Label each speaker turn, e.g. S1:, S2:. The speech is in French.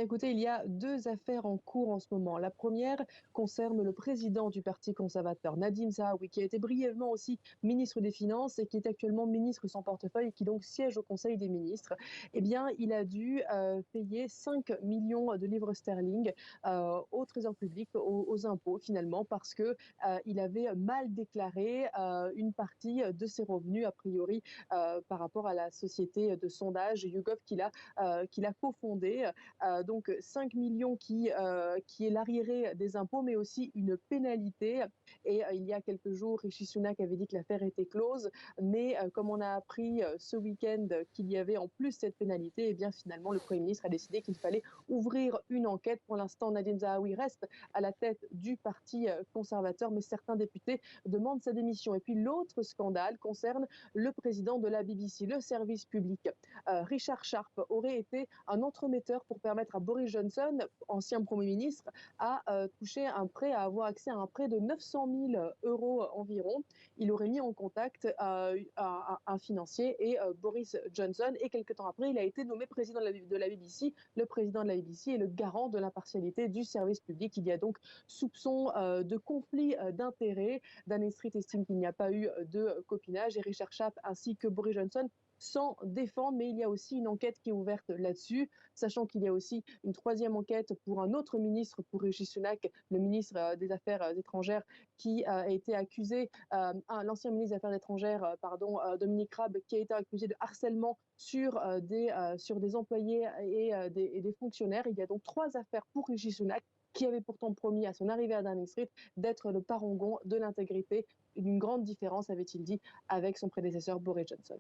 S1: Écoutez, il y a 2 affaires en cours en ce moment. La première concerne le président du Parti conservateur, Nadine Zahawi, qui a été brièvement aussi ministre des Finances et qui est actuellement ministre sans portefeuille et qui donc siège au Conseil des ministres. Eh bien, il a dû payer 5 millions de livres sterling au Trésor public, aux impôts finalement, parce que il avait mal déclaré une partie de ses revenus, a priori, par rapport à la société de sondage YouGov qu'il a cofondée. Donc 5 millions qui est l'arriéré des impôts, mais aussi une pénalité. Et il y a quelques jours, Rishi Sunak avait dit que l'affaire était close, mais comme on a appris ce week-end qu'il y avait en plus cette pénalité, eh bien finalement le Premier ministre a décidé qu'il fallait ouvrir une enquête. Pour l'instant, Nadine Zahawi reste à la tête du Parti conservateur, mais certains députés demandent sa démission. Et puis l'autre scandale concerne le président de la BBC, le service public. Richard Sharp aurait été un entremetteur pour permettre à Boris Johnson, ancien Premier ministre, à toucher un prêt, à avoir accès à un prêt de 900 000 euros environ. Il aurait mis en contact un financier et Boris Johnson. Et quelques temps après, il a été nommé président de la BBC. Le président de la BBC est le garant de l'impartialité du service public. Il y a donc soupçon de conflit d'intérêts. Downing Street estime qu'il n'y a pas eu de copinage et Richard Sharp ainsi que Boris Johnson s'en défendre, mais il y a aussi une enquête qui est ouverte là-dessus, sachant qu'il y a aussi une troisième enquête pour un autre ministre, pour Rishi Sunak, le ministre des Affaires étrangères, qui a été accusé, l'ancien ministre des Affaires étrangères, Dominique Raab, qui a été accusé de harcèlement sur des employés et des fonctionnaires. Il y a donc 3 affaires pour Rishi Sunak, qui avait pourtant promis à son arrivée à Downing Street d'être le parangon de l'intégrité, d'une grande différence, avait-il dit, avec son prédécesseur Boris Johnson.